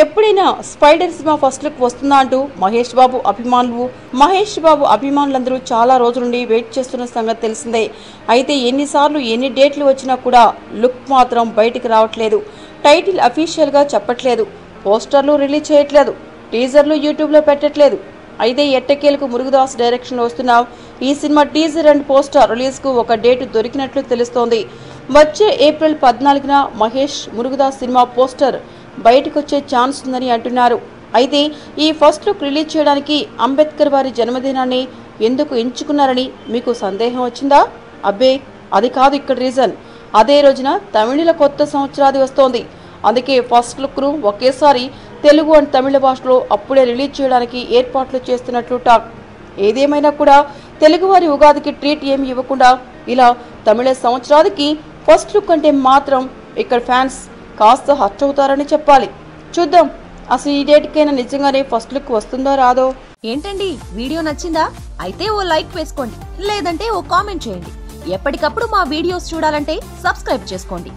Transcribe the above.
ఎప్పుడైనా spider cinema first look వస్తుందా అంటూ మహేష్ బాబు అభిమానులందరూ చాలా రోజుల నుండి వెయిట్ చేస్తున్న సంగతి తెలిసిందే. అయితే ఎన్నిసార్లు ఎన్ని డేట్లు వచ్చినా కూడా లుక్ మాత్రం బయటికి రావట్లేదు. టైటిల్ అఫీషియల్ గా చెప్పట్లేదు, పోస్టర్లు రిలీజ్ చేయట్లేదు, టీజర్లు యూట్యూబ్ లో పెట్టట్లేదు. అయితే ఎట్టకేలకు మురుగదాస్ డైరెక్షన్ లో వస్తున్న ఈ cinema teaser and poster release కు ఒక డేట్ దొరికినట్లు తెలుస్తోంది. వచ్చే ఏప్రిల్ 14న మహేష్ మురుగదాస్ సినిమా పోస్టర్ బయటకొచ్చే ఛాన్స్ ఉందని అంటున్నారు. అయితే ఈ ఫస్ట్ లుక్ రిలీజ్ చేయడానికి అంబేద్కర్ వారి జన్మదినాన్ని ఎందుకు ఎంచుకున్నారని మీకు సందేహం వచ్చిందా? అబ్బే, అది కాదు ఇక్కడ రీజన్. అదే రోజున తమిళుల కొత్త సంవత్సరాది వస్తోంది. అందుకే ఫస్ట్ లుక్ ను ఒకేసారి తెలుగు అండ్ తమిళ భాషలో అప్పుడే రిలీజ్ చేయడానికి ఏర్పాట్లు చేస్తున్నట్లు టాక్. ఏదేమైనా కూడా తెలుగువారి ఉగాదికి ట్రీట్ ఏమి ఇవ్వకుండా ఇలా తమిళ సంవత్సరాదికి ఫస్ట్ లుక్ అంటే మాత్రం ఇక్కడ ఫ్యాన్స్ కాస్త హర్ట్ అవుతారని చెప్పాలి. చూద్దాం అసలు ఈ డేట్కైనా నిజంగానే ఫస్ట్ లుక్ వస్తుందో రాదో. ఏంటండి, వీడియో నచ్చిందా? అయితే ఓ లైక్ వేసుకోండి, లేదంటే ఓ కామెంట్ చేయండి. ఎప్పటికప్పుడు మా వీడియోస్ చూడాలంటే సబ్స్క్రైబ్ చేసుకోండి.